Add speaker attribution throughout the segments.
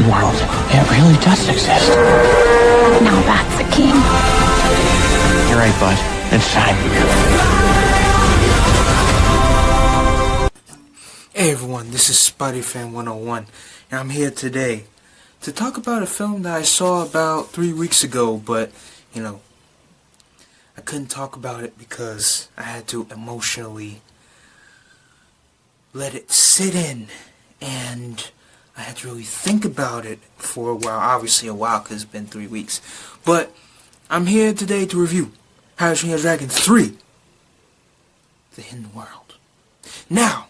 Speaker 1: world. It really does exist.
Speaker 2: Now that's a king.
Speaker 1: You're right, bud. It's time.
Speaker 3: Hey everyone, this is Spider-Fan 101, and I'm here today to talk about a film that I saw about 3 weeks ago, but, I couldn't talk about it because I had to emotionally let it sit in, and I had to really think about it for a while, obviously a while because it's been 3 weeks, but I'm here today to review How to Train Your Dragon 3, The Hidden World. Now,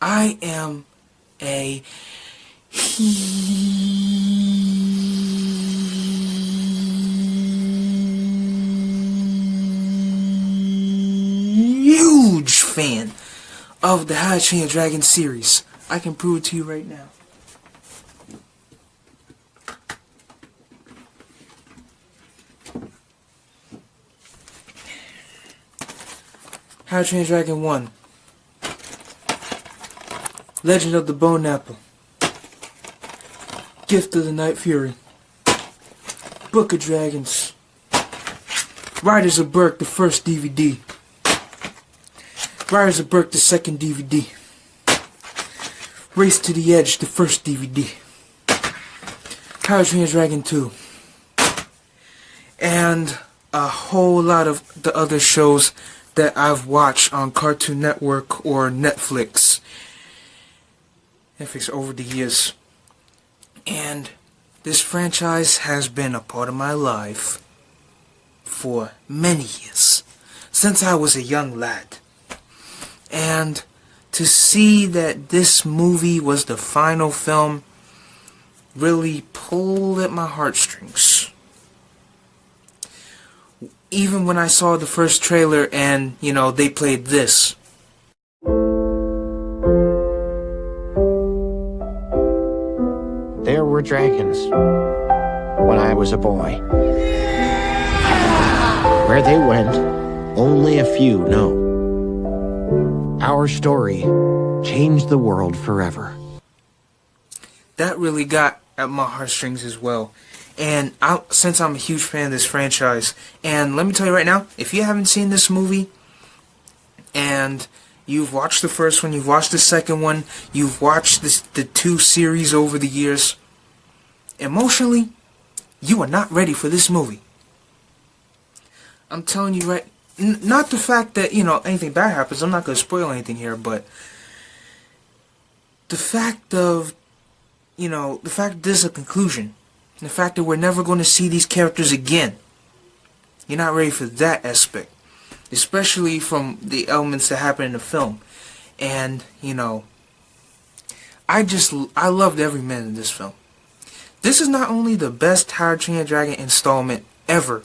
Speaker 3: I am a huge fan of the How to Train Your Dragon series. I can prove it to you right now. How to Train Your Dragon 1. Legend of the Bone Apple. Gift of the Night Fury. Book of Dragons. Riders of Berk, the first DVD. Riders of Berk, the second DVD. Race to the Edge, the first DVD. How to Train Your Dragon 2. And a whole lot of the other shows that I've watched on Cartoon Network or Netflix over the years. And this franchise has been a part of my life for many years, since I was a young lad. And to see that this movie was the final film really pulled at my heartstrings. Even when I saw the first trailer and, they played this.
Speaker 1: There were dragons when I was a boy. Where they went, only a few know. Our story changed the world forever.
Speaker 3: That really got at my heartstrings as well. And since I'm a huge fan of this franchise, and let me tell you right now, if you haven't seen this movie, and you've watched the first one, you've watched the second one, you've watched the 2 series over the years, emotionally, you are not ready for this movie. I'm telling you right, not the fact that, anything bad happens, I'm not going to spoil anything here, but the fact of, the fact there's a conclusion, the fact that we're never going to see these characters again, you're not ready for that aspect. Especially from the elements that happen in the film. And, I loved every minute of this film. This is not only the best How to Train Your Dragon installment ever,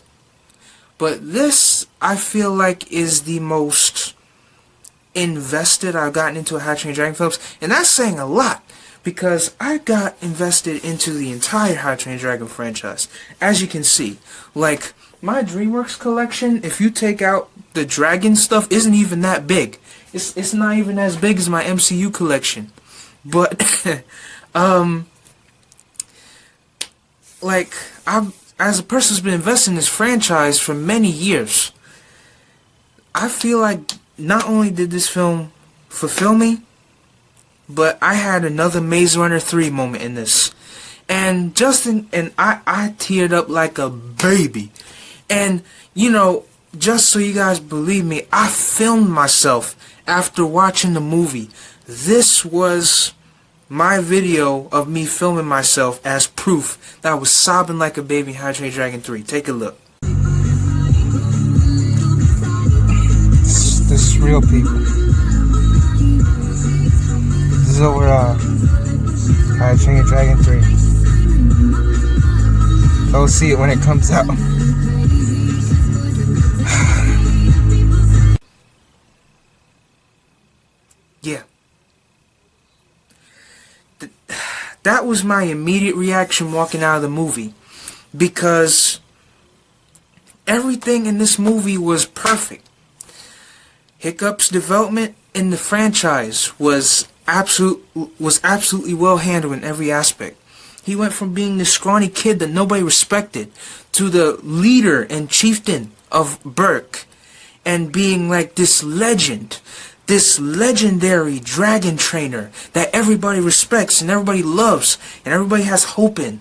Speaker 3: but this, I feel like, is the most invested I've gotten into a How to Train Your Dragon films. And that's saying a lot, because I got invested into the entire How to Train Your Dragon franchise. As you can see, like, my DreamWorks collection, if you take out the dragon stuff, isn't even that big. It's not even as big as my MCU collection. But, as a person who's been investing in this franchise for many years, I feel like not only did this film fulfill me, but I had another Maze Runner 3 moment in this. And I teared up like a baby. And, just so you guys believe me, I filmed myself after watching the movie. This was my video of me filming myself as proof that I was sobbing like a baby in How to Train Your Dragon 3. Take a look. This is real, people. This is over How to Train Your Dragon 3. Go see it when it comes out. Yeah. That was my immediate reaction walking out of the movie. Because everything in this movie was perfect. Hiccup's development in the franchise was absolutely well handled in every aspect. He went from being this scrawny kid that nobody respected to the leader and chieftain of Burke, and being like this legend, this legendary dragon trainer that everybody respects and everybody loves and everybody has hope in.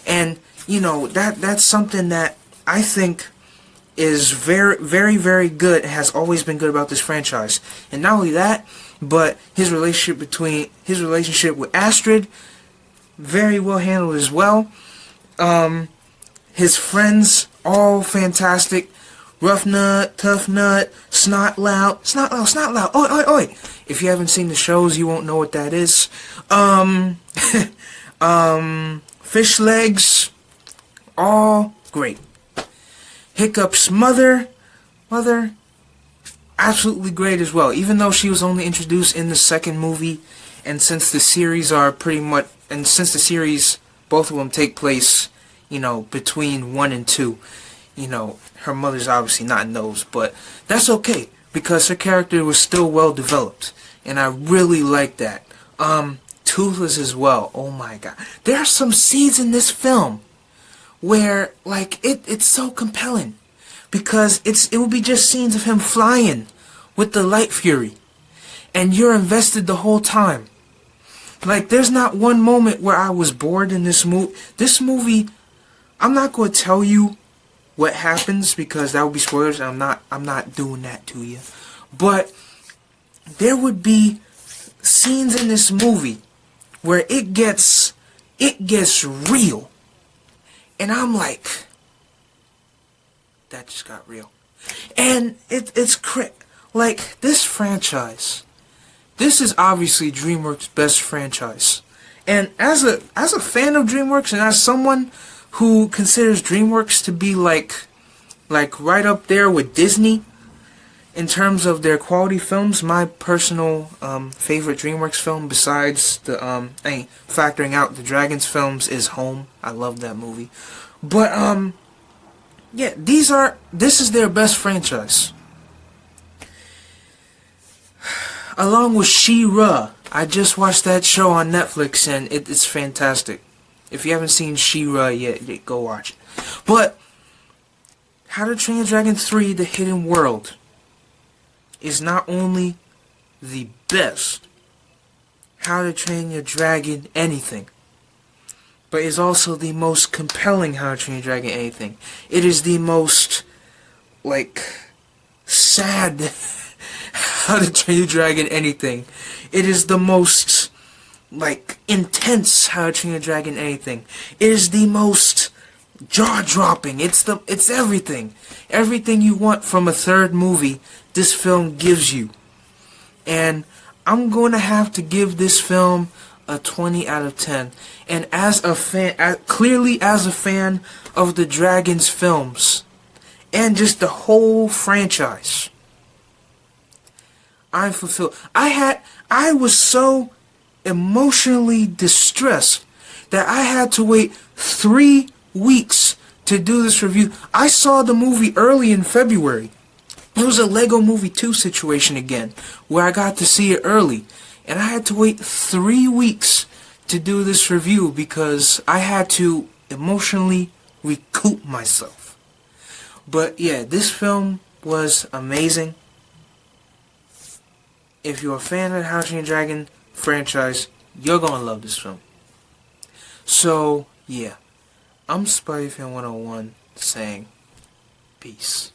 Speaker 3: And you know, that's something that I think is very, very, very good and has always been good about this franchise. And not only that, but his relationship with Astrid, very well handled as well. His friends, all fantastic. Rough Nut, Tough Nut, Snot Loud. Oi, oi, oi. If you haven't seen the shows, you won't know what that is. Fish Legs, all great. Hiccup's mother, absolutely great as well. Even though she was only introduced in the second movie, and since the series both of them take place, you know, between 1 and 2, you know, her mother's obviously not in those, but that's okay because her character was still well developed, and I really like that. Toothless as well. Oh my god, there are some scenes in this film where, like, it's so compelling because it will be just scenes of him flying with the Light Fury, and you're invested the whole time. Like, there's not one moment where I was bored in this movie. This movie, I'm not going to tell you what happens because that would be spoilers. I'm not doing that to you. But there would be scenes in this movie where it gets real. And I'm like, that just got real. And it's like, this franchise, this is obviously DreamWorks' best franchise. And as a fan of DreamWorks and as someone who considers DreamWorks to be like right up there with Disney in terms of their quality films, my personal favorite DreamWorks film besides the factoring out the Dragons films is Home. I love that movie. But yeah, this is their best franchise. Along with She-Ra. I just watched that show on Netflix and it's fantastic. If you haven't seen She-Ra yet, go watch it. But How to Train Your Dragon 3: The Hidden World is not only the best How to Train Your Dragon anything, but is also the most compelling How to Train Your Dragon anything. It is the most, like, sad How to Train Your Dragon anything. It is the most, like, intense How to Train Your Dragon anything. It is the most jaw-dropping. It's everything. Everything you want from a third movie, this film gives you. And I'm going to have to give this film a 20 out of 10. And as a fan, clearly as a fan of the Dragons films, and just the whole franchise, I'm fulfilled. I was so emotionally distressed that I had to wait 3 weeks to do this review. I saw the movie early in February. It was a Lego Movie 2 situation again, where I got to see it early. And I had to wait 3 weeks to do this review because I had to emotionally recoup myself. But yeah, this film was amazing. If you're a fan of the How to Train Your Dragon franchise, you're gonna love this film. So yeah, I'm Spidey Fan 101 saying peace.